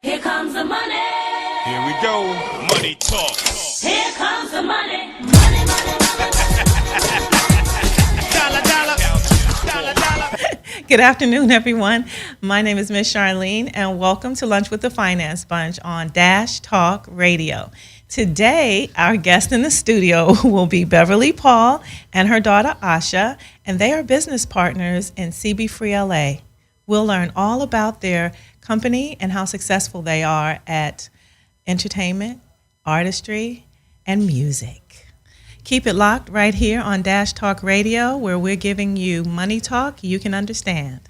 Here comes the money. Here we go. Money talk. Here comes the money. Money, money, money. Dollar, dollar. Dollar, dollar. Good afternoon, everyone. My name is Miss Charline, and welcome to Lunch with the Finance Bunch on Dash Talk Radio. Today, our guest in the studio will be Beverly Paul and her daughter Asha, and they are business partners in CB Free LA. We'll learn all about their company and how successful they are at entertainment, artistry, and music. Keep it locked right here on Dash Talk Radio, where we're giving you money talk you can understand.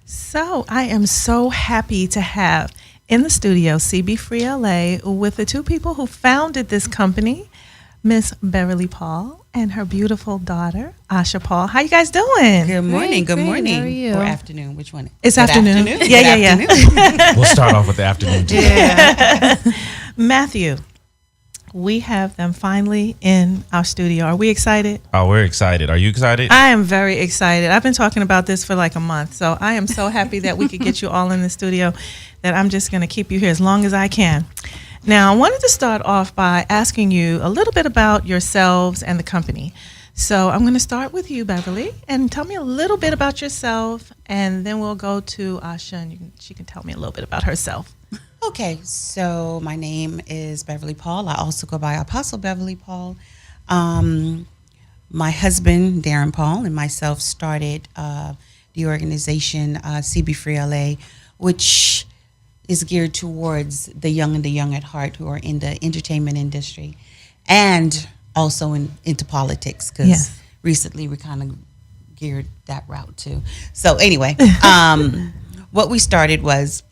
So I am so happy to have in the studio CB Free LA with the two people who founded this company, Miss Beverly Paul and her beautiful daughter, Asha Paul. How you guys doing? Good morning. Good morning. How are you? Or afternoon. Which one? It's Good afternoon. Afternoon? Yeah, Good yeah, afternoon. We'll start off with the afternoon tea. Yeah. Matthew, we have them finally in our studio. Are we excited? Oh, we're excited. Are you excited? I am very excited. I've been talking about this for like a month, so I am so happy that we could get you all in the studio that I'm just going to keep you here as long as I can. Now, I wanted to start off by asking you a little bit about yourselves and the company. So I'm going to start with you, Beverly, and tell me a little bit about yourself, and then we'll go to Asha, and she can tell me a little bit about herself. Okay, so my name is Beverly Paul. I also go by Apostle Beverly Paul. My husband, Darren Paul, and myself started the organization CB Free LA, which is geared towards the young and the young at heart who are in the entertainment industry and also into politics, because Yes. recently we kind of geared that route too. So anyway, what we started was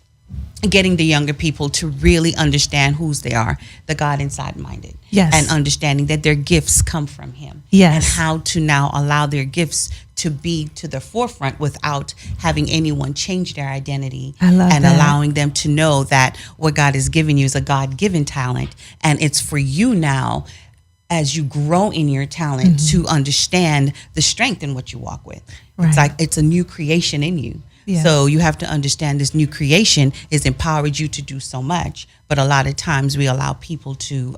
getting the younger people to really understand whose they are, the God inside minded. Yes. And understanding that their gifts come from Him. Yes. And how to now allow their gifts to be to the forefront without having anyone change their identity. I love and that. allowing them to know that what God has given you is a God-given talent, and it's for you now as you grow in your talent to understand the strength in what you walk with. Right. It's like it's a new creation in you. Yeah. So you have to understand this new creation has empowered you to do so much. But a lot of times we allow people to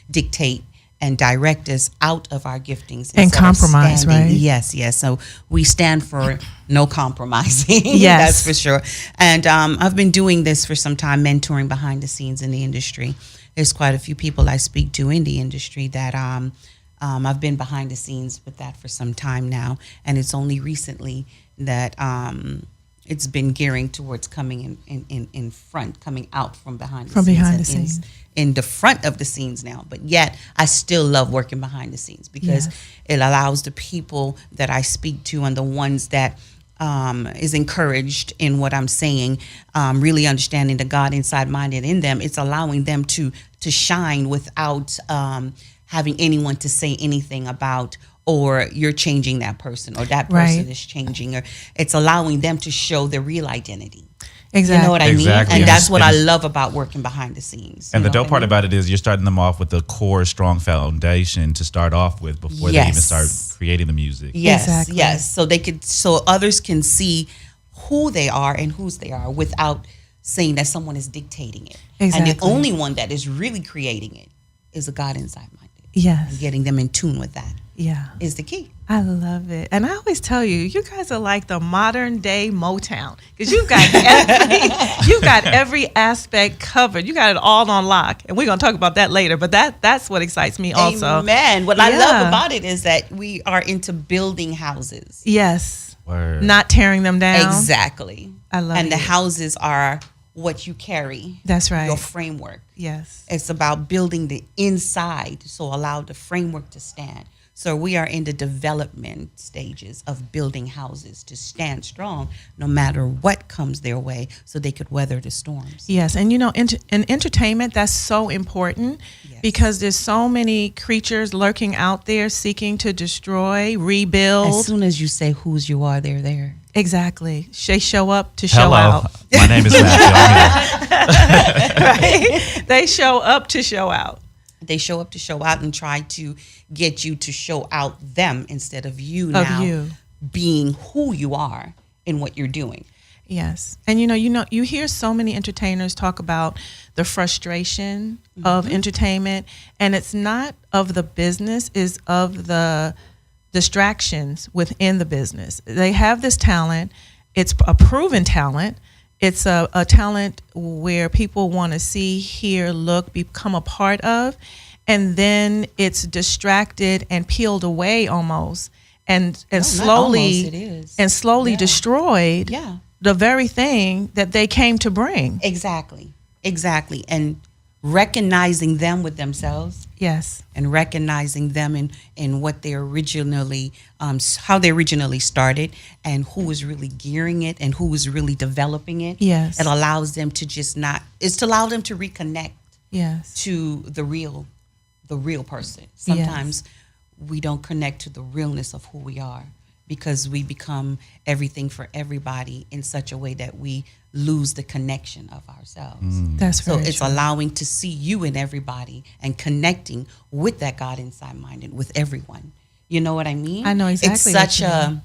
dictate and direct us out of our giftings. And instead of compromise, standing. right? Yes, yes. So we stand for no compromising. Yes. That's for sure. And I've been doing this for some time, mentoring behind the scenes in the industry. There's quite a few people I speak to in the industry that I've been behind the scenes with that for some time now. And it's only recently that it's been gearing towards coming in front, coming out from behind the From scenes. behind and the scenes. in the front of the scenes now. But yet I still love working behind the scenes because it allows the people that I speak to and the ones that is encouraged in what I'm saying, really understanding the God inside minded in them. It's allowing them to shine without having anyone to say anything about, or you're changing that person, or that person Right. is changing, or it's allowing them to show their real identity. Exactly. You know what I mean? Exactly. And that's what I And- love about working behind the scenes. And You the know dope what part I mean? about it is you're starting them off with a core, strong foundation to start off with before they even Yes. start creating the music. Yes, Exactly. yes. So others can see who they are and whose they are without saying that someone is dictating it. And Exactly. the only one that is really creating it is a God inside minded. Yes. And getting them in tune with that Yeah. is the key. I love it. And I always tell you, you guys are like the modern day Motown, because you've got every aspect covered. You got it all on lock. And we're going to talk about that later, but that's what excites me also. Amen. What I Yeah. love about it is that we are into building houses. Yes. Word. Not tearing them down. Exactly. I love And the it. houses are what you carry. That's right. Your framework. Yes. It's about building the inside, so allow the framework to stand. So we are in the development stages of building houses to stand strong no matter what comes their way, so they could weather the storms. Yes, and you know, in entertainment, that's so important because there's so many creatures lurking out there seeking to destroy, rebuild. As soon as you say whose you are, they're there. Exactly. They show up to show Hello. out. My name is Matthew. I'm here. Right? They show up to show out. They show up to show out and try to get you to show out them instead of you Of now you. being who you are in what you're doing. Yes. And you hear so many entertainers talk about the frustration of entertainment, and it's not of the business, it's of the distractions within the business. They have this talent. It's a proven talent. It's a talent where people want to see, hear, look, become a part of, and then it's distracted and peeled away almost, and slowly almost, it is. and slowly Yeah. destroyed Yeah. the very thing that they came to bring. Exactly. And recognizing them with themselves, Yes. and recognizing them in what they originally, how they originally started, and who was really gearing it and who was really developing it. Yes. It allows them to it's to allow them to reconnect Yes. to the real person. Sometimes we don't connect to the realness of who we are because we become everything for everybody in such a way that we lose the connection of ourselves. That's So very it's true. allowing to see you in everybody and connecting with that God inside mind and with everyone. You know what I mean? I know exactly It's what such you mean.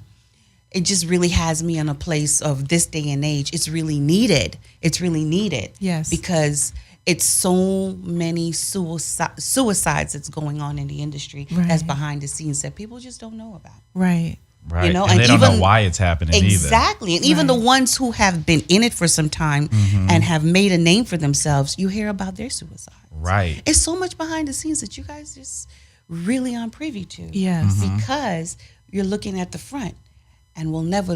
it just really has me in a place of this day and age. It's really needed. It's really needed. Yes. Because it's so many suicides that's going on in the industry that's Right. behind the scenes that people just don't know about. Right. Right. You know, and and they don't know even- why it's happening Exactly. And even Right. the ones who have been in it for some time Mm-hmm. and have made a name for themselves, you hear about their suicide. either. Right. It's so much behind the scenes that you guys just really aren't privy to. Yes. Because you're looking at the front and will never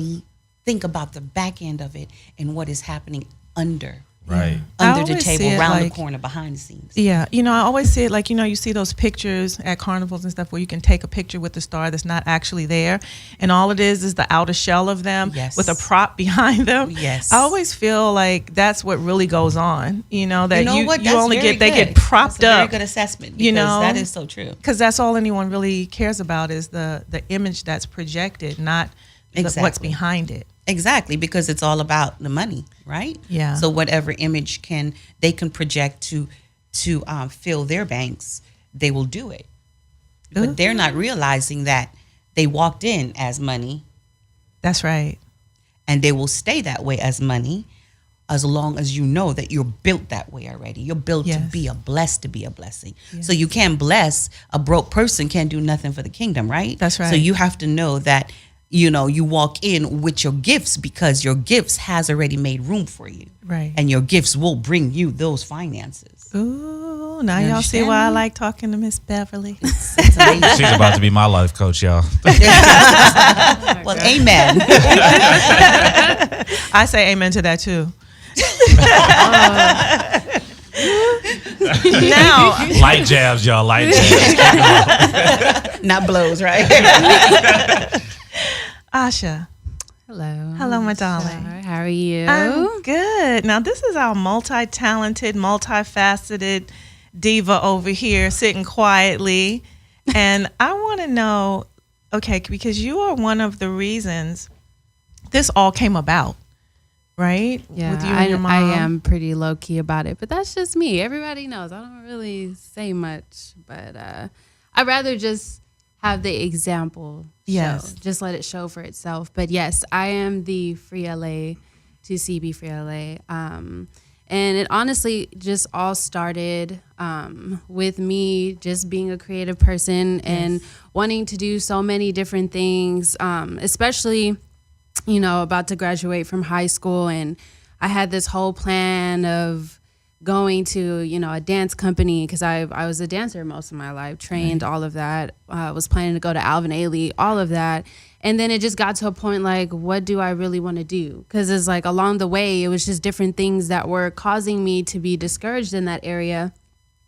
think about the back end of it and what is happening under Right. I the always see table, it around like- the corner, behind the scenes. Yeah, I always see it like, you see those pictures at carnivals and stuff where you can take a picture with the star that's not actually there, and all it is the outer shell of them Yes. with a prop behind them. Yes. I always feel like that's what really goes on, that You know what? you That's only very they good. get propped That's a very up, good assessment. you Because know? that is so true. because that's all anyone really cares about is the image that's projected, not what's Exactly. behind it. Exactly, because it's all about the money, right? Yeah. So whatever image they can project to fill their banks, they will do it. But they're not realizing that they walked in as money, That's right. and they will stay that way as money as long as you know that you're built that way already. You're built to Yes. be to be a blessing. So you can't bless a broke person, can't do nothing for the kingdom, right? That's right. So you have to know that, you walk in with your gifts because your gifts has already made room for you. Right. And your gifts will bring you those finances. Ooh, now You y'all see understand why I me? like talking to Miss Beverly. It's amazing. She's about to be my life coach, y'all. Well, amen. I say amen to that too. Now, Light jabs, y'all. Light jabs. Not blows, right? Asha, Hello. Hello, my darling. Sure. How are you? I'm good. Now, this is our multi-talented, multifaceted diva over here sitting quietly. And I want to know, okay, because you are one of the reasons this all came about, right? Yeah, With you and your mom. I am pretty low key about it, but that's just me. Everybody knows I don't really say much, but I'd rather just have the example. Yes. show. Just let it show for itself. But yes, I am the Free LA to CB Free LA. And it honestly just all started with me just being a creative person and wanting to do so many different things, especially, about to graduate from high school. And I had this whole plan of going to, a dance company because I was a dancer most of my life, trained all of that, was planning to go to Alvin Ailey, all of that. And then it just got to a point like, what do I really want to do? Because it's like along the way, it was just different things that were causing me to be discouraged in that area.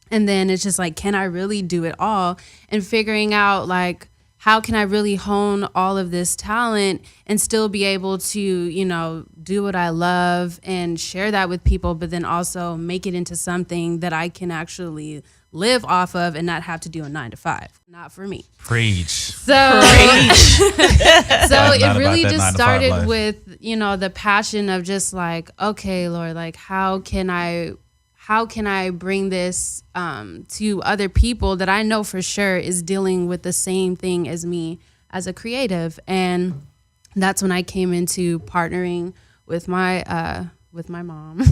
And then it's just like, can I really do it all? And figuring out like, how can I really hone all of this talent and still be able to, do what I love and share that with people, but then also make it into something that I can actually live off of and not have to do a 9-to-5. Not for me. Preach. So, so Not it about really that just 9-to-5 started life. with, the passion of just like, okay, Lord, like how can I bring this to other people that I know for sure is dealing with the same thing as me as a creative? And that's when I came into partnering with my mom.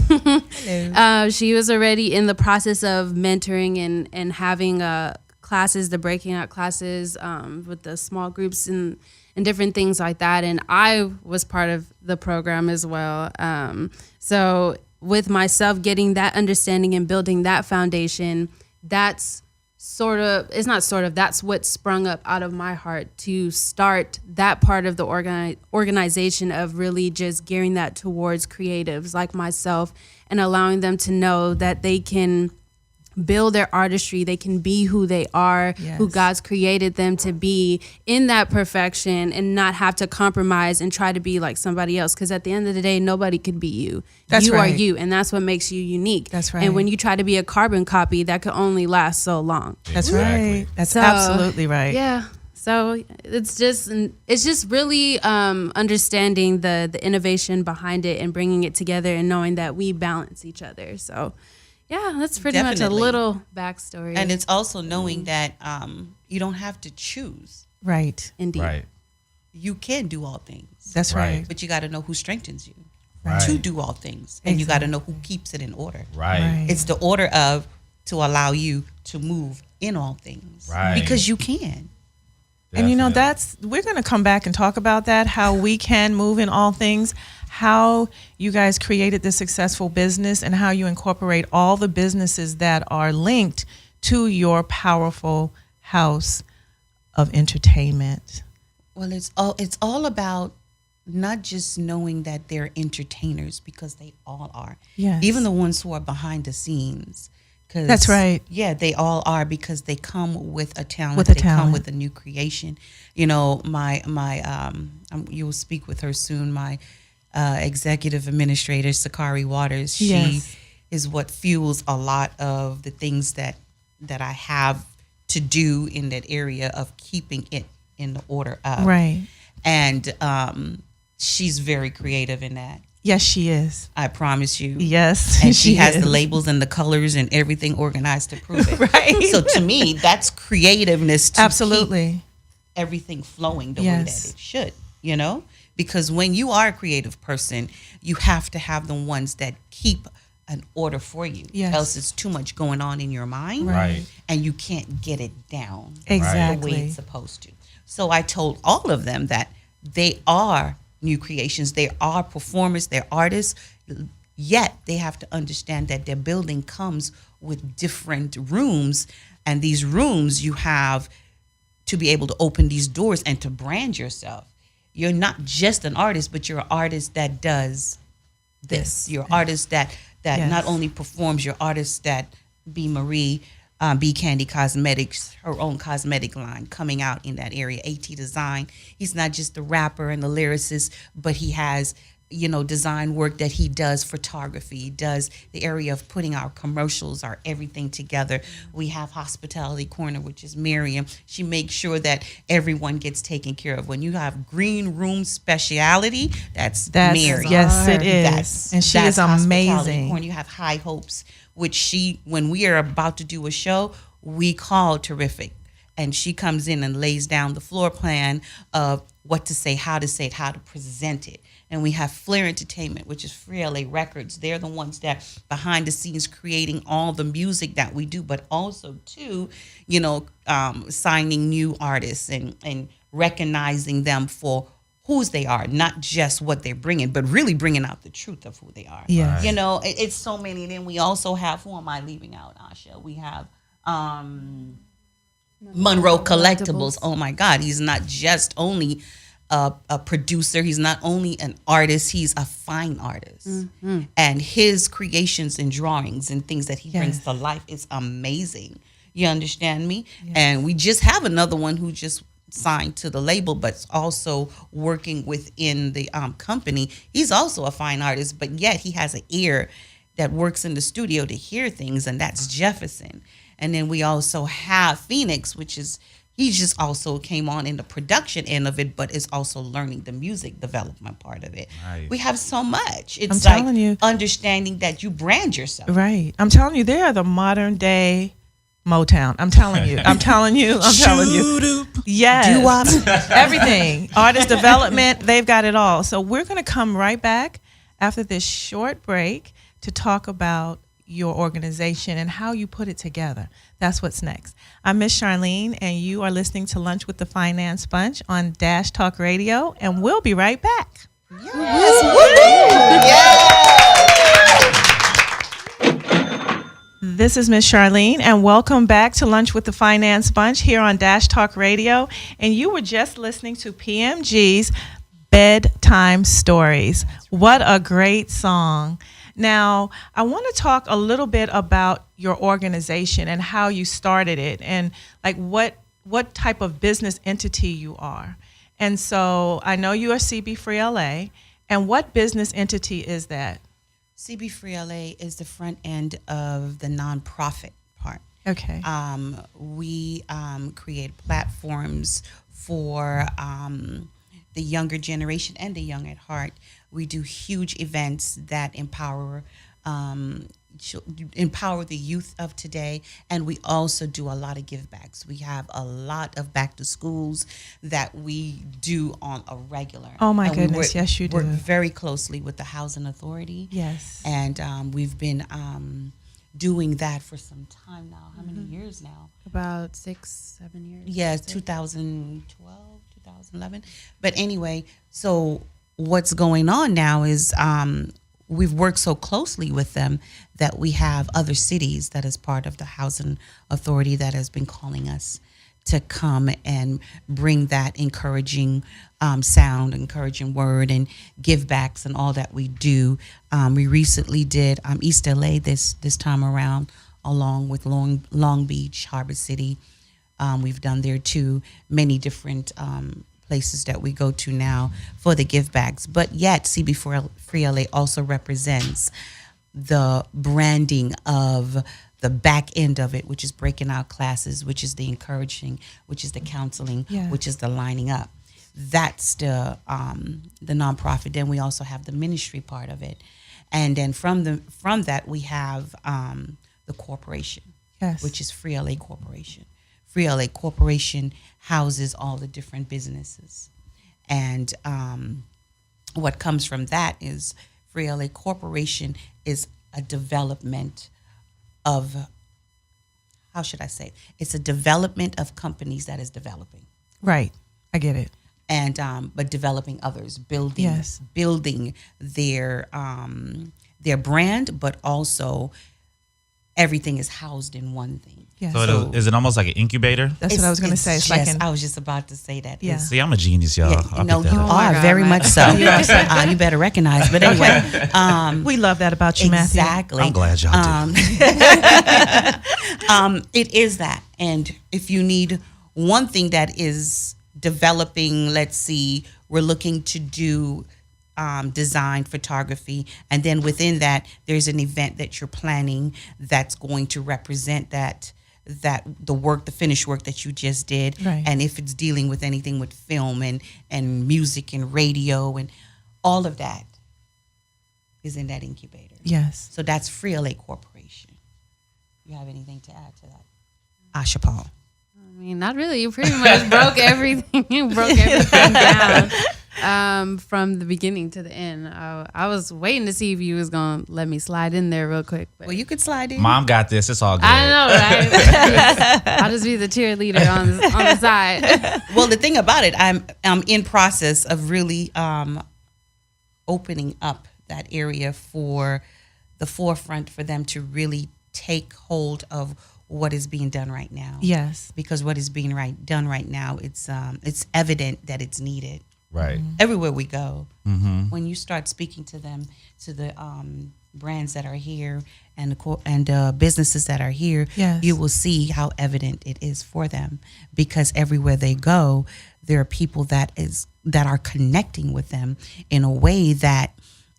She was already in the process of mentoring and having classes, the breaking out classes with the small groups and different things like that. And I was part of the program as well. So with myself getting that understanding and building that foundation, that's what sprung up out of my heart to start that part of the organization of really just gearing that towards creatives like myself and allowing them to know that they can build their artistry, they can be who they are, who God's created them to be in that perfection, and not have to compromise and try to be like somebody else, because at the end of the day, nobody could be you. That's you right. are you, and that's what makes you unique. That's right. And when you try to be a carbon copy, that could only last so long. That's Exactly. right. That's So, absolutely right. Yeah. So it's just really understanding the innovation behind it and bringing it together and knowing that we balance each other. So yeah, that's pretty much a Definitely. little backstory. And it's also knowing that you don't have to choose. Right. Indeed. Right. You can do all things, That's Right. right. but you got to know who strengthens you Right. to do all things, and you got to know who keeps it in order. Right. It's the order of to allow you to move in all things, Right. because you can. And you know, Definitely. we're going to come back and talk about that, how we can move in all things, how you guys created this successful business, and how you incorporate all the businesses that are linked to your powerful house of entertainment. Well, it's all about not just knowing that they're entertainers, because they all are. Yes. Even the ones who are behind the scenes. 'Cause, That's right. Yeah, they all are, because they come with a talent. With a they come talent. with a new creation. You know, you will speak with her soon. My executive administrator, Sakari Waters. She Yes. is what fuels a lot of the things that I have to do in that area of keeping it in the order of. Right. And she's very creative in that. Yes, she is. I promise you. Yes. And she has is. the labels and the colors and everything organized to prove it. Right. So to me, that's creativeness to keep Absolutely. everything flowing the way Yes. that it should, you know? Because when you are a creative person, you have to have the ones that keep an order for you. Yes. Else it's too much going on in your mind. Right. And you can't get it down the way Exactly. it's supposed to. So I told all of them that they are new creations, they are performers, they're artists, yet they have to understand that their building comes with different rooms, and these rooms you have to be able to open these doors and to brand yourself. You're not just an artist, but you're an artist that does this. You're an artist that Yes. not only performs, you're artist that B. Marie, B. Candy Cosmetics, her own cosmetic line coming out in that area. AT Design. He's not just the rapper and the lyricist, but he has, you know, design work that he does, photography. He does the area of putting our commercials, our everything together. We have Hospitality Corner, which is Miriam. She makes sure that everyone gets taken care of. When you have green room speciality, that's Miriam. Yes, it is. And she is Hospitality amazing. Corner. You have High Hopes, which when we are about to do a show, we call Terrific. And she comes in and lays down the floor plan of what to say, how to present it. And we have Flair Entertainment, which is Free LA Records. They're the ones that behind the scenes creating all the music that we do, but also too, you know, signing new artists and recognizing them for whose they are, not just what they're bringing, but really bringing out the truth of who they are. Yes. You know, it's so many. Then we also have, who am I leaving out, Asha? We have Monroe Collectibles. Oh my God, he's not just only a producer. He's not only an artist. He's a fine artist, and his creations and drawings and things that he brings to life is amazing. You understand me? And we just have another one who just signed to the label, but also working within the company. He's also a fine artist, but yet he has an ear that works in the studio to hear things, and that's Jefferson. And then we also have Phoenix, which is, he just also came on in the production end of it, but is also learning the music development part of it. Right. We have so much. It's I'm like telling you. understanding that you brand yourself. Right. I'm telling you, they are the modern day Motown. I'm telling you. I'm telling you. I'm telling you. Yes. Everything. Artist development, they've got it all. So we're going to come right back after this short break to talk about your organization and how you put it together. That's what's next. I'm Miss Charline, and you are listening to Lunch with the Finance Bunch on Dash Talk Radio, and we'll be right back. This is Miss Charline, and welcome back to Lunch with the Finance Bunch here on Dash Talk Radio. And you were just listening to PMG's Bedtime Stories. What a great song. Now, I want to talk a little bit about your organization and how you started it, and like what type of business entity you are. And so I know you are CB Free LA, and what business entity is that? CB Free LA is the front end of the nonprofit part. Okay. We create platforms for the younger generation and the young at heart. We do huge events that empower the youth of today, and we also do a lot of give backs. We have a lot of back to schools that we do on a regular. Oh my and goodness, yes you do. Work very closely with the Housing Authority. Yes. And we've been doing that for some time now. How many years now? About 6-7 years. Yeah, 2012, 2011. But anyway, so what's going on now is we've worked so closely with them that we have other cities that is part of the Housing Authority that has been calling us to come and bring that encouraging sound, encouraging word, and give backs and all that we do. We recently did East LA this time around, along with Long Beach, Harbor City. We've done there too, many different places that we go to now for the give backs. But yet CB Free LA also represents the branding of the back end of it, which is breaking out classes, which is the encouraging, which is the counseling, which is the lining up. That's the nonprofit. Then we also have the ministry part of it, and then from that we have the corporation, which is Free LA Corporation. Free LA Corporation houses all the different businesses, and what comes from that is Free LA Corporation is a development of, how should I say it? It's a development of companies that is developing. Right, I get it. And but developing others, building their brand, but also everything is housed in one thing. Yes. So is it almost like an incubator? That's what I was going to say. It's like I was just about to say that. Yeah. See, I'm a genius, y'all. Yeah, no, you Oh my are God, very Matt. much so. You better recognize. But anyway, we love that about you, Matthew. exactly. I'm glad y'all do. It is that. And if you need one thing that is developing, let's see, we're looking to do design, photography, and then within that, there's an event that you're planning that's going to represent that the finished work that you just did. Right. And if it's dealing with anything with film and music and radio and all of that is in that incubator. Yes. So that's Free LA Corporation. You have anything to add to that? Asha Paul. I mean, not really. You pretty much broke everything. You broke everything down from the beginning to the end. I was waiting to see if you was gonna let me slide in there real quick. But Well, you could slide in. Mom got this. It's all good. I know, right? I'll just be the cheerleader on the side. Well, the thing about it, I'm in process of really opening up that area for the forefront for them to really take hold of what is being done right now. Yes. Because what is being done right now, it's evident that it's needed. Right. Everywhere we go, when you start speaking to them, to the brands that are here and the businesses that are here, Yes. you will see how evident it is for them. Because everywhere they go, there are people that are connecting with them in a way that,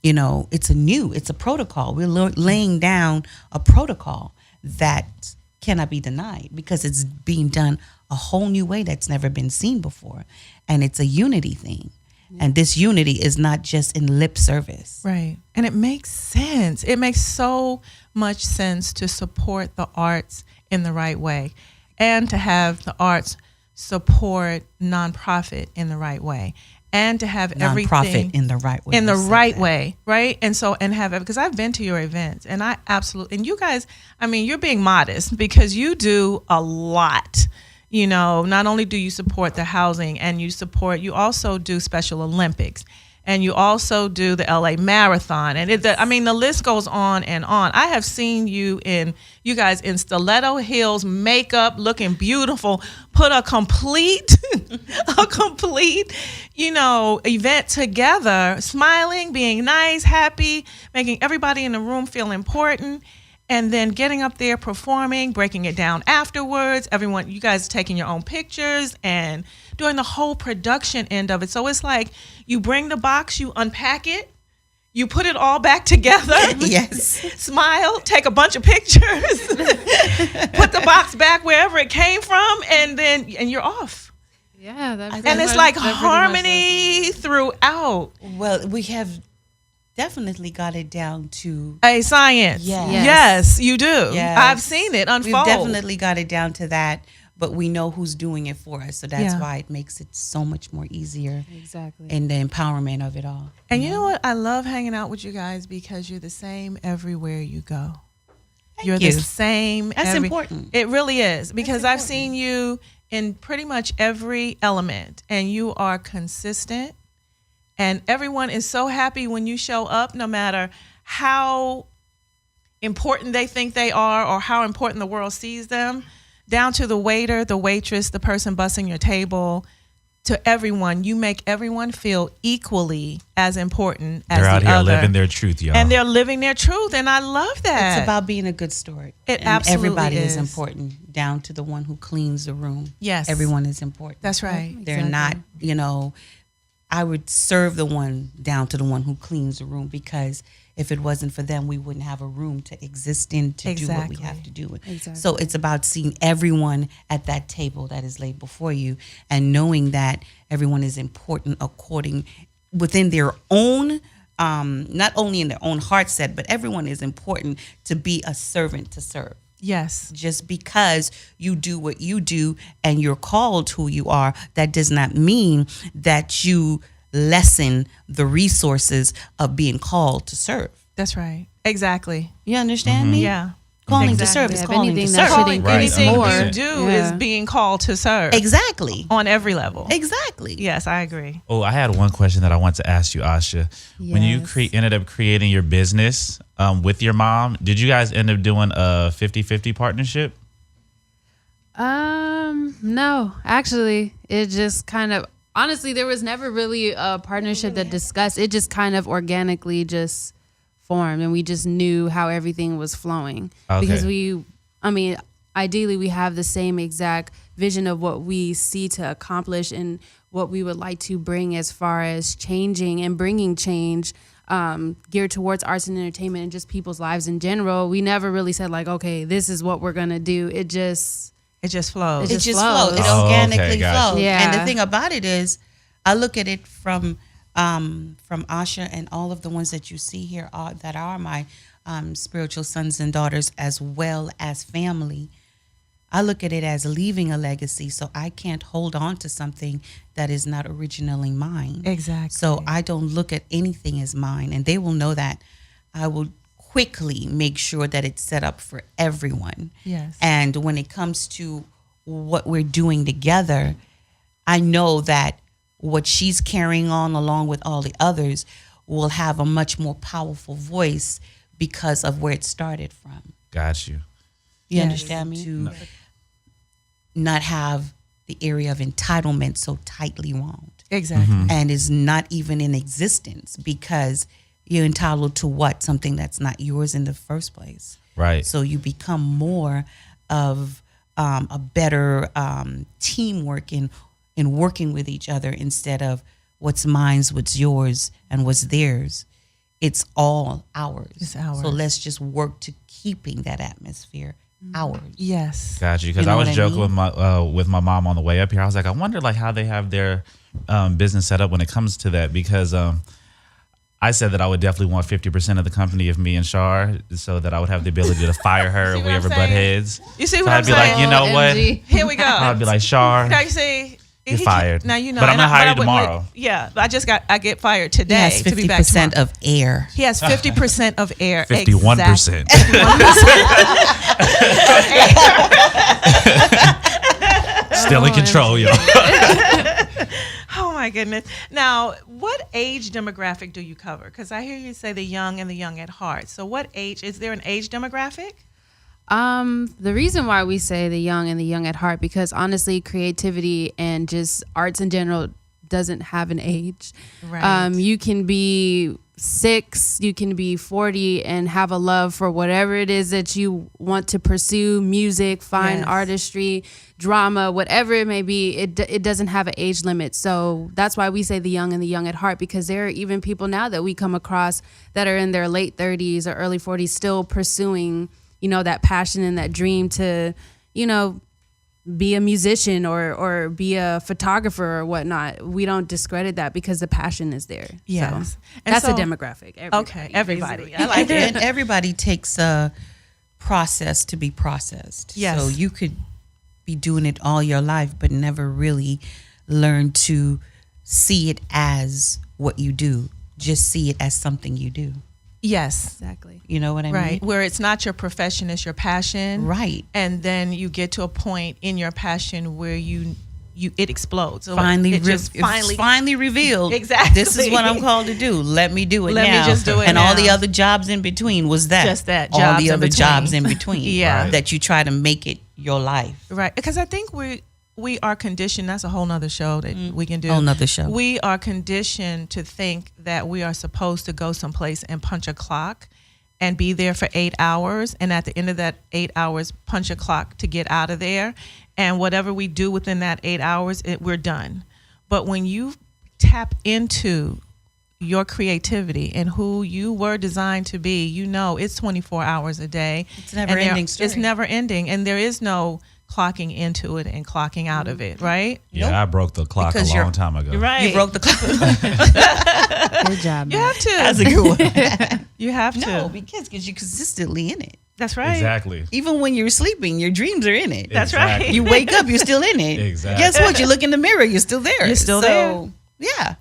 it's a protocol. We're laying down a protocol that cannot be denied because it's being done a whole new way that's never been seen before. And it's a unity thing. And this unity is not just in lip service. Right. And it makes sense. It makes so much sense to support the arts in the right way and to have the arts support nonprofit in the right way. and to have Nonprofit everything in the right way. in the You said right that. way, right? And so, and have, because I've been to your events, and I absolutely, and you guys, I mean, you're being modest because you do a lot. You know, not only do you support the housing, and you also do Special Olympics, and you also do the LA Marathon, and I mean, the list goes on and on. I have seen you guys in stiletto heels, makeup, looking beautiful, put a complete, event together, smiling, being nice, happy, making everybody in the room feel important. And then getting up there, performing, breaking it down afterwards. Everyone, you guys taking your own pictures and doing the whole production end of it. So it's like you bring the box, you unpack it, you put it all back together. Yes. Smile, take a bunch of pictures, put the box back wherever it came from, and you're off. Yeah, And it's like harmony throughout. Well, we have definitely got it down to A science. Yes. Yes, you do. Yes. I've seen it unfold. We've definitely got it down to that, but we know who's doing it for us. So that's why it makes it so much more easier. Exactly. In the empowerment of it all. And you know what? I love hanging out with you guys because you're the same everywhere you go. You're you. the same. That's important. It really is, because I've seen you in pretty much every element, and you are consistent. And everyone is so happy when you show up, no matter how important they think they are or how important the world sees them, down to the waiter, the waitress, the person bussing your table, to everyone. You make everyone feel equally as important as They're out the here other. living their truth, y'all. And they're living their truth, and I love that. It's about being a good steward. It And absolutely everybody is. is important, down to the one who cleans the room. Yes. Everyone is important. That's right. They're not, I would serve the one down to the one who cleans the room, because if it wasn't for them, we wouldn't have a room to exist in to do what we Exactly. have to do. Exactly. So it's about seeing everyone at that table that is laid before you, and knowing that everyone is important within their own, not only in their own heart set, but everyone is important to be a servant to serve. Yes. Just because you do what you do and you're called who you are, that does not mean that you lessen the resources of being called to serve. That's right. Exactly. You understand me? Yeah. Calling to Exactly. serve is If calling to anything, that serve. should Calling increase anything more. you do is being called to serve. Exactly. On every level. Exactly. Yes, I agree. Oh, I had one question that I want to ask you, Asha. When you Yes. ended up creating your business with your mom, did you guys end up doing a 50-50 partnership? No, actually, it just kind of, honestly, there was never really a partnership that discussed. It just kind of organically just formed, and we just knew how everything was flowing. Okay. Because ideally we have the same exact vision of what we see to accomplish and what we would like to bring as far as changing and bringing change geared towards arts and entertainment and just people's lives in general. We never really said like, okay, this is what we're going to do. It just flows. It It just just flows. flows. It Oh, okay, organically gotcha. flows. Yeah. And the thing about it is, I look at it from Asha and all of the ones that you see here that are my spiritual sons and daughters, as well as family. I look at it as leaving a legacy, so I can't hold on to something that is not originally mine. Exactly. So I don't look at anything as mine, and they will know that. I will quickly make sure that it's set up for everyone. Yes. And when it comes to what we're doing together, I know that what she's carrying on along with all the others will have a much more powerful voice because of where it started from. Got you. You Yes. understand me? To not have the area of entitlement so tightly wound, Exactly. and is not even in existence, because you're entitled to what? Something that's not yours in the first place. Right. So you become more of a better teamwork in working with each other, instead of what's mine's, what's yours, and what's theirs. It's all ours. It's ours. So let's just work to keeping that atmosphere ours. Yes. Got you. Because You know I was what I joking mean? with my mom on the way up here. I was like, I wonder like how they have their business set up when it comes to that, because I said that I would definitely want 50% of the company of me and Shar, so that I would have the ability to fire her See if what we I'm ever butt saying? heads. You see So what I'm I'd be like, saying? you know what? OMG. Here we go. I'd be like, Shar, Okay, you see, You're fired. Now you know. But I'm and gonna hire you but tomorrow. Yeah, but I get fired He today has to be back 50% tomorrow. of air. He has 50% of air. 51%. Still in control, y'all. Oh my goodness. Now, what age demographic do you cover? Because I hear you say the young and the young at heart. So what age, is there an age demographic? The reason why we say the young and the young at heart, because honestly, creativity and just arts in general doesn't have an age. Right. You can be 6, you can be 40 and have a love for whatever it is that you want to pursue, music, fine Yes. artistry, drama, whatever it may be. It doesn't have an age limit. So that's why we say the young and the young at heart, because there are even people now that we come across that are in their late 30s or early 40s still pursuing, that passion and that dream to, be a musician or be a photographer or whatnot. We don't discredit that because the passion is there. Yes. So And that's so- a demographic. Everybody. basically. I like it. And everybody takes a process to be processed. Yes. So you could be doing it all your life, but never really learn to see it as what you do. Just see it as something you do. Yes. Exactly. You know what I Right. mean? Where it's not your profession, it's your passion. Right. And then you get to a point in your passion where it explodes. So Finally, it's finally revealed. Exactly. This is what I'm called to do. Let me do it Let me now. just do it and all now. the other jobs in between was that. Just that, All jobs the in other between. jobs in between. Yeah. That you try to make it your life. Right. Because I think we are conditioned, that's a whole nother show that we can do. Whole nother show. We are conditioned to think that we are supposed to go someplace and punch a clock and be there for 8 hours. And at the end of that 8 hours, punch a clock to get out of there. And whatever we do within that 8 hours, we're done. But when you tap into your creativity and who you were designed to be, it's 24 hours a day. It's a never-ending story. It's never ending. And there is no clocking into it and clocking out of it, right? Yeah, I broke the clock Because a you're- long time ago. Right. You broke the clock. Good job. You have to. That's a good one. You have to. No, because you're consistently in it. That's right. Exactly. Even when you're sleeping, your dreams are in it. That's Exactly. right. You wake up, you're still in it. Exactly. Guess what? You look in the mirror, you're still there. You're still there. Yeah.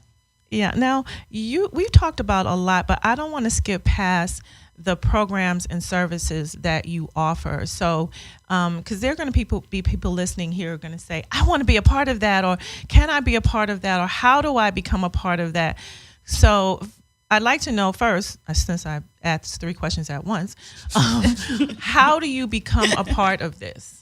Yeah. Now, we've talked about a lot, but I don't want to skip past the programs and services that you offer. So, because there are going to be people listening here who are going to say, I want to be a part of that, or can I be a part of that, or how do I become a part of that? So I'd like to know first, since I asked 3 questions at once, how do you become a part of this?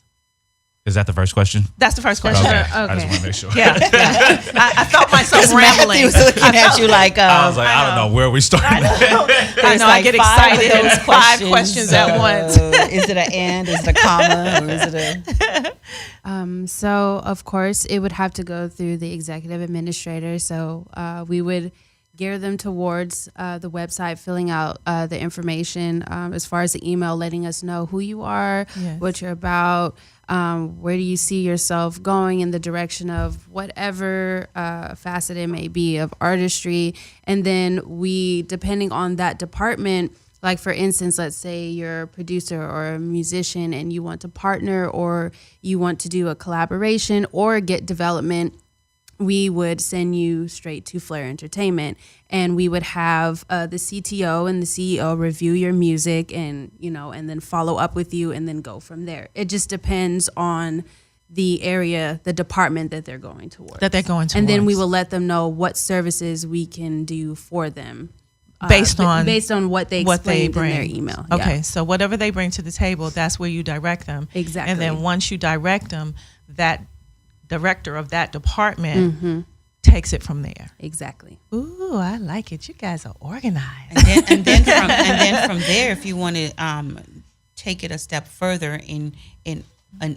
Is that the first question? That's the first question. Okay. Okay. I just want to make sure. Yeah. I felt myself Because rambling. Matthew was looking at you like, I was like, I I don't know where we started. I know, I get excited. There's 5 questions at once. Is it an and? Is it a comma? Or is it a... So of course it would have to go through the executive administrator. So we would gear them towards the website, filling out the information as far as the email, letting us know who you are, Yes. what you're about, where do you see yourself going in the direction of whatever facet it may be of artistry. And then we, depending on that department, like for instance, let's say you're a producer or a musician and you want to partner or you want to do a collaboration or get development, we would send you straight to Flair Entertainment, and we would have the CTO and the CEO review your music, and and then follow up with you, and then go from there. It just depends on the area, the department that they're going towards. And then we will let them know what services we can do for them, based on what they explained in their email. Okay, Yeah. so whatever they bring to the table, that's where you direct them. Exactly. And then once you direct them, that director of that department takes it from there. Exactly. Ooh, I like it. You guys are organized. and then from there, if you want to take it a step further in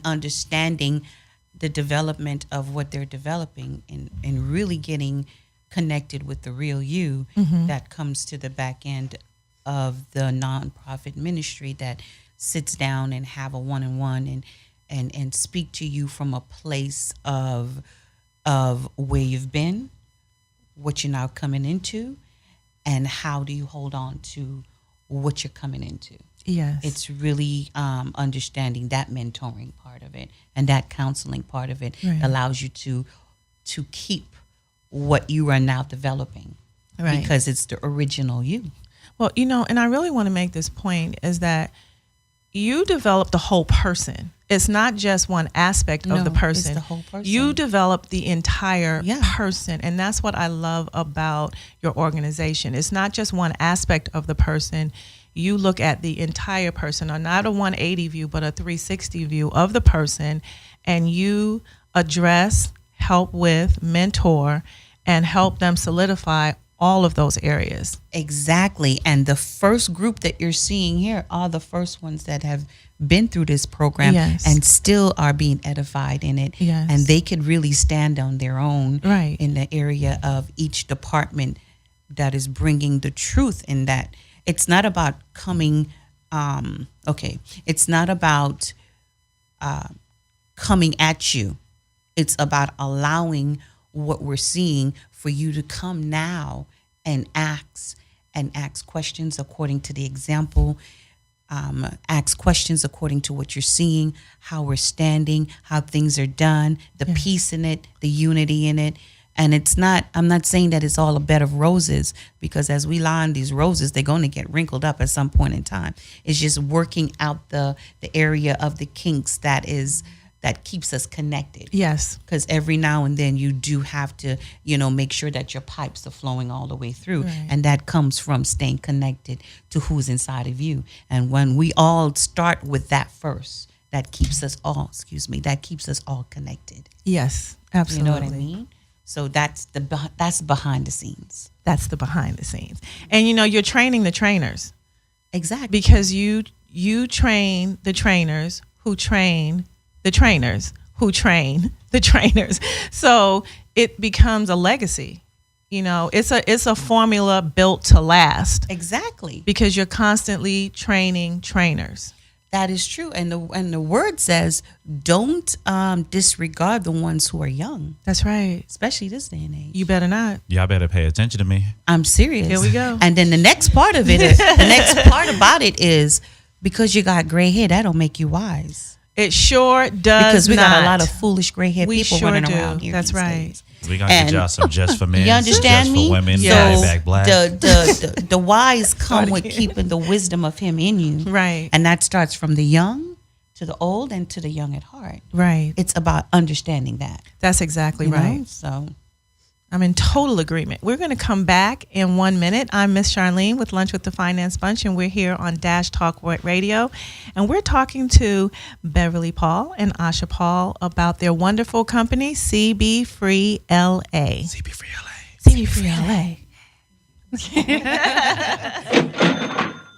understanding the development of what they're developing and really getting connected with the real you, that comes to the back end of the nonprofit ministry that sits down and have a one-on-one and speak to you from a place of where you've been, what you're now coming into, and how do you hold on to what you're coming into. Yes. It's really understanding that mentoring part of it and that counseling part of it Right. allows you to to keep what you are now developing, Right. because it's the original you. Well, and I really want to make this point is that you develop the whole person. It's not just one aspect of the No, person. it's the whole person. You develop the entire Yeah. person. And that's what I love about your organization. It's not just one aspect of the person. You look at the entire person, or not a 180 view, but a 360 view of the person. And you address, help with, mentor, and help them solidify all of those areas. Exactly. And the first group that you're seeing here are the first ones that have been through this program Yes. and still are being edified in it. Yes. And they could really stand on their own Right. in the area of each department that is bringing the truth in that. It's not about coming, it's not about coming at you. It's about allowing what we're seeing for you to come now and ask questions according to the example, ask questions according to what you're seeing, how we're standing, how things are done, the peace in it, the unity in it. And I'm not saying that it's all a bed of roses, because as we lie on these roses, they're going to get wrinkled up at some point in time. It's just working out the area of the kinks that keeps us connected. Yes. Because every now and then you do have to, make sure that your pipes are flowing all the way through. Right. And that comes from staying connected to who's inside of you. And when we all start with that first, that keeps us all connected. Yes, absolutely. You know what I mean? So that's behind the scenes. That's the behind the scenes. And you're training the trainers, Exactly. because you train the trainers who train the trainers who train the trainers. So it becomes a legacy. It's a formula built to last, Exactly. because you're constantly training trainers. That is true. And the word says, don't disregard the ones who are young, That's right. especially this day and age. You better not. Y'all better pay attention to me. I'm serious. Here we go. And then the next part of it is, the next part about it is, because you got gray hair, that don't make you wise. It sure does. Because we got a lot not. of foolish gray haired We people sure running do. around here. That's these right. days. We're going to get y'all some just for men, You understand just me? for women, Yes. back black. The wise come with keeping the wisdom of him in you. Right. And that starts from the young to the old and to the young at heart. Right. It's about understanding that. That's exactly you know? right. So I'm in total agreement. We're going to come back in 1 minute. I'm Miss Charline with Lunch with the Finance Bunch, and we're here on Dash Talk Radio. And we're talking to Beverly Paul and Asha Paul about their wonderful company, CB Free LA. CB Free LA. CB Free LA.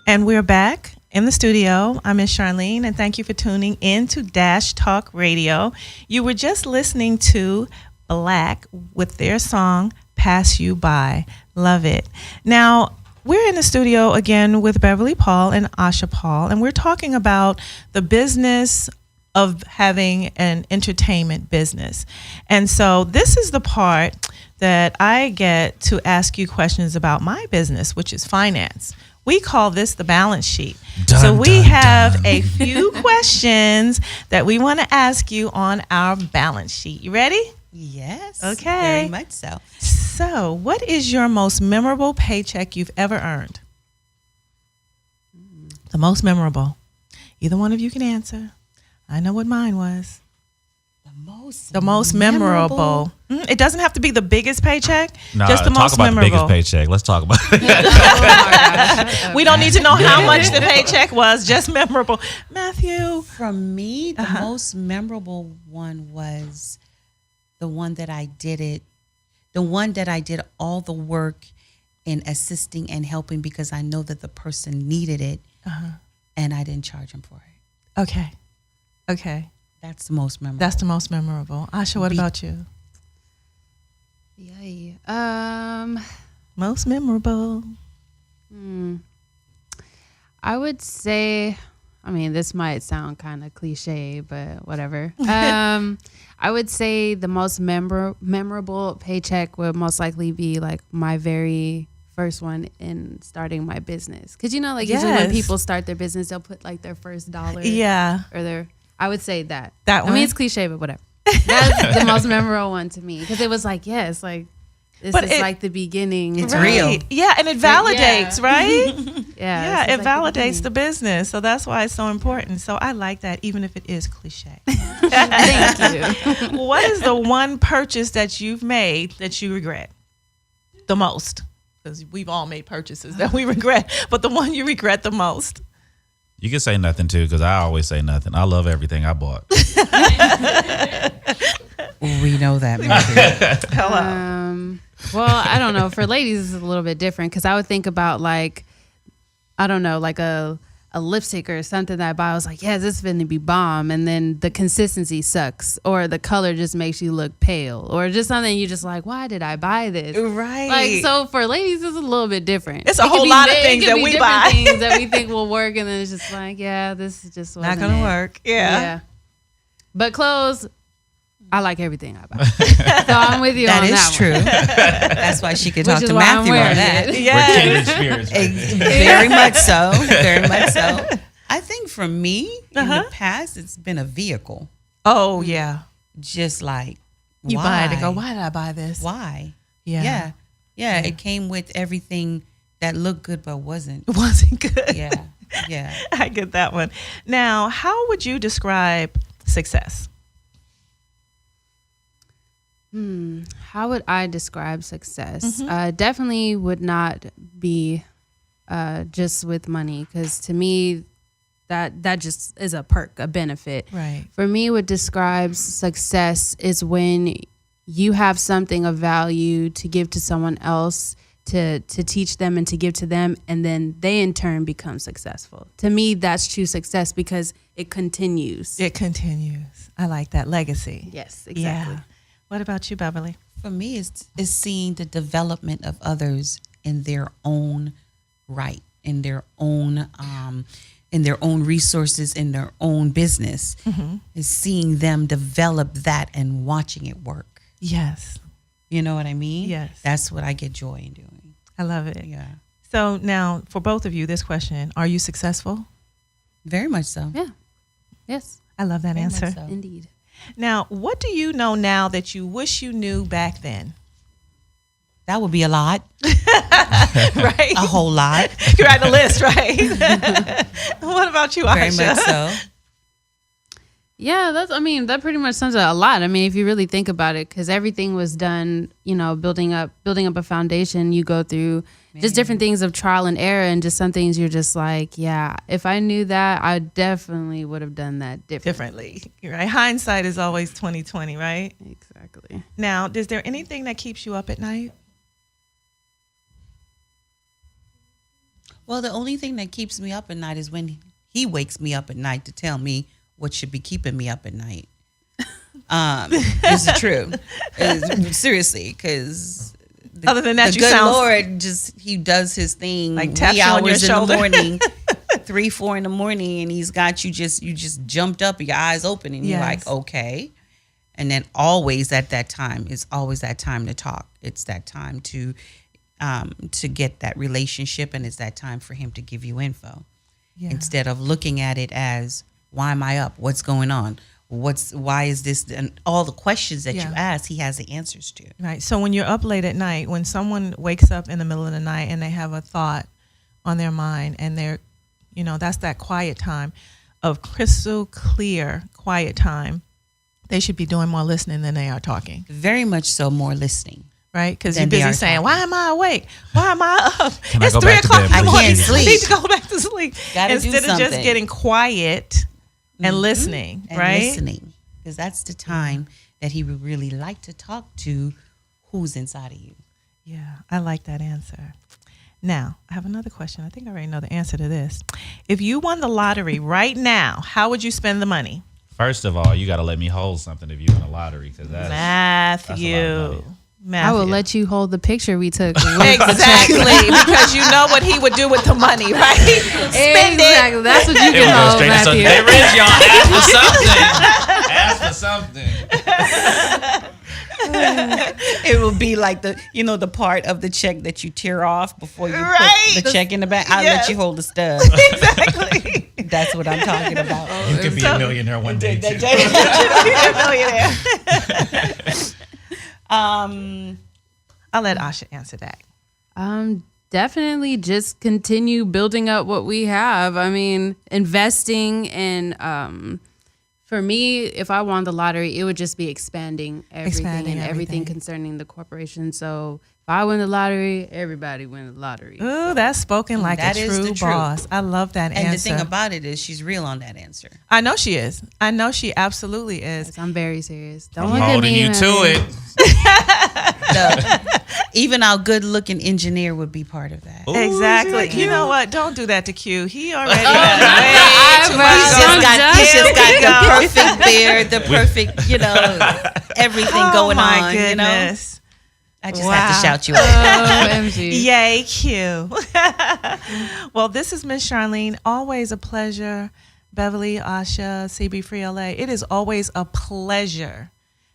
And we're back in the studio. I'm Miss Charline, and thank you for tuning in to Dash Talk Radio. You were just listening to Black with their song Pass You By. Love it. Now, we're in the studio again with Beverly Paul and Asha Paul, and we're talking about the business of having an entertainment business. And so this is the part that I get to ask you questions about my business, which is finance. We call this the balance sheet. Dun, so we dun, have dun. a few questions that we want to ask you on our balance sheet. You ready? yes. Okay. Very much so. So, what is your most memorable paycheck you've ever earned? The most memorable. Either one of you can answer. I know what mine was. The most memorable. It doesn't have to be the biggest paycheck. Nah, just the talk most about memorable. the biggest paycheck. Let's talk about it. We don't need to know how much the paycheck was. Just memorable. Matthew. From me, the most memorable one was the one that I did all the work in assisting and helping, because I know that the person needed it, and I didn't charge them for it. Okay. That's the most memorable. That's the most memorable. Asha, what about you? Yay. Most memorable. I would say, I mean, this might sound kind of cliche, but whatever. I would say the most memorable paycheck would most likely be like my very first one in starting my business. Because, usually when Yes. people start their business, they'll put like their first dollar. Yeah. Or I would say that. That I mean, one? it's cliche, but whatever. That's the most memorable one to me because it was like, yes, like this But is it- like the beginning. It's Right. real. Yeah, and it validates, right? Yeah, Yeah, it validates the business. So that's why it's so important. So I like that, even if it is cliche. Thank you. What is the one purchase that you've made that you regret the most? Because we've all made purchases that we regret, but the one you regret the most. You can say nothing too, because I always say nothing. I love everything I bought. We know that, Matthew. Hello. Well, I don't know. For ladies, it's a little bit different because I would think about like, I don't know, like a lipstick or something that I buy. I was like, yeah, this is going to be bomb. And then the consistency sucks or the color just makes you look pale or just something you just like, why did I buy this? Right. Like, so for ladies, it's a little bit different. It's a It could whole be lot of big, things it could that be we different buy. things that we think will work. And then it's just like, yeah, this is just Not wasn't going to it. work. Yeah. Yeah. But clothes, I like everything I buy. So I'm with you That on is that true. one. That's why she could Which talk is to why I'm Matthew on wearing that. it. We're Yeah. kindred spirits. Right there. Very much so. Very much so. I think for me, in the past, it's been a vehicle. Oh, yeah. Just like, You why? buy it and go, why did I buy this? Why? Yeah. Yeah. It came with everything that looked good but wasn't. It wasn't good. Yeah. Yeah. I get that one. Now, how would you describe success? How would I describe success? Definitely would not be just with money because to me, that just is a perk, a benefit. Right. For me, what describes success is when you have something of value to give to someone else, to teach them and to give to them, and then they in turn become successful. To me, that's true success because it continues. It continues. I like that legacy. Yes, exactly. Yeah. What about you, Beverly? For me, it's seeing the development of others in their own right, in their own resources, in their own business. Is seeing them develop that and watching it work. Yes. You know what I mean? Yes. That's what I get joy in doing. I love it. Yeah. So now, for both of you, this question, are you successful? Very much so. Yeah. Yes, I love that Very much answer. so. indeed. Now, what do you know now that you wish you knew back then? That would be a lot. Right? A whole lot. You write a list, right? What about you, Very Aisha? much so. Yeah, that pretty much sums up a lot. I mean, if you really think about it, because everything was done, building up a foundation, you go through just different things of trial and error, and just some things you're just like, yeah, if I knew that, I definitely would have done that differently. Differently, right? Hindsight is always 20/20, right? Exactly. Now, is there anything that keeps you up at night? Well, the only thing that keeps me up at night is when he wakes me up at night to tell me what should be keeping me up at night. This is true. Seriously, because Other than that, the you good sound Lord he does his thing like wee taps you on your hours in shoulder. the morning, 3-4 in the morning, and he's got you just jumped up, your eyes open, and you're like, Yes. okay. And then always at that time, it's always that time to talk. It's that time to get that relationship, and it's that time for him to give you info. Yeah. Instead of looking at it as, why am I up? What's going on? Why is this? And all the questions that Yeah. you ask, he has the answers to. Right. So when you're up late at night, when someone wakes up in the middle of the night and they have a thought on their mind and they're, that's that quiet time of crystal clear quiet time, they should be doing more listening than they are talking. Very much so, more listening. Right? Because Then you're they busy are saying, talking. why am I awake? Why am I up? Can I It's go 3 back to o'clock bed, in the please? morning. I can't I need sleep. to go back to sleep. Gotta do Instead of just something. getting quiet and listening, And right? listening. Because that's the time that he would really like to talk to who's inside of you. Yeah, I like that answer. Now, I have another question. I think I already know the answer to this. If you won the lottery right now, how would you spend the money? First of all, you got to let me hold something if you win a lottery, because that's Matthew. a lot of money. I will let you hold the picture we took. Exactly, because you know what he would do with the money, right? Spend Exactly. That's what you It can will go hold, straight to something. Matthew. Hey, Rich, y'all ask for something. Ask for something. It will be like the part of the check that you tear off before you Right. put the check in the bank. I'll Yes. let you hold the stub. Exactly. That's what I'm talking about. You could be a millionaire one day too. I'll let Asha answer that. Definitely just continue building up what we have. I mean, investing and for me, if I won the lottery, it would just be expanding everything Expanding and everything everything. concerning the corporation. So if I win the lottery, everybody win the lottery. Ooh, that's spoken like That a is the true truth. boss. I love that And answer. the thing about it is she's real on that answer. I know she is. I know she absolutely is. I'm very serious. Don't I'm look at holding me. you man. to it. Even our good-looking engineer would be part of that. Exactly. You know what? Don't do that to Q. He already Oh, has way too eyebrows. much He's just going got on. the perfect beard, the perfect, everything going my on. goodness. I just Wow. had to shout you out. Oh, MG. Yay, Q. Well, this is Miss Charline. Always a pleasure. Beverly, Asha, CB Free LA. It is always a pleasure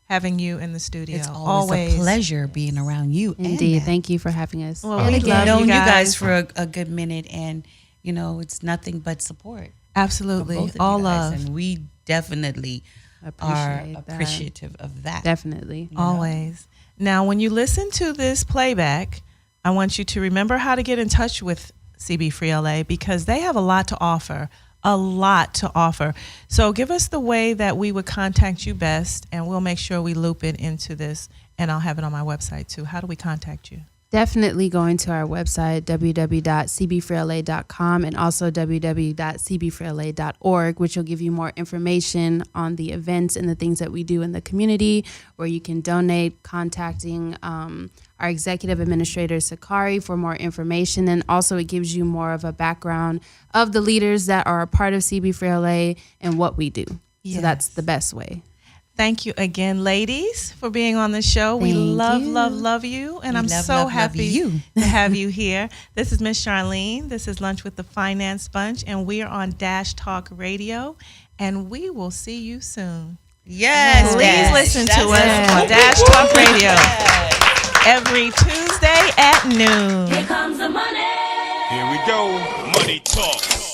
having you in the studio. It's always a pleasure being around you. Indeed. And Thank you for having us. Well, We've we love known you you guys. guys for a good minute, and it's nothing but support. Absolutely. Both of All you guys, love. and we definitely are Appreciate that. appreciative of that. Definitely. Always. Now, when you listen to this playback, I want you to remember how to get in touch with CB Free LA because they have a lot to offer. A lot to offer. So give us the way that we would contact you best, and we'll make sure we loop it into this, and I'll have it on my website too. How do we contact you? Definitely going to our website, www.cbfreela.com, and also www.cbfreela.org, which will give you more information on the events and the things that we do in the community, where you can donate, contacting our executive administrator, Sakari, for more information. And also it gives you more of a background of the leaders that are a part of CB Free LA and what we do. Yes. So that's the best way. Thank you again, ladies, for being on the show. We Thank love, you. love you. And We I'm love, so love, love happy you. to have you here. This is Miss Charline. This is Lunch with the Finance Bunch, and we are on Dash Talk Radio, and we will see you soon. Yes, Please Dash. listen to That's us it. on Dash Talk Radio every Tuesday at noon. Here comes the money. Here we go. Money talk.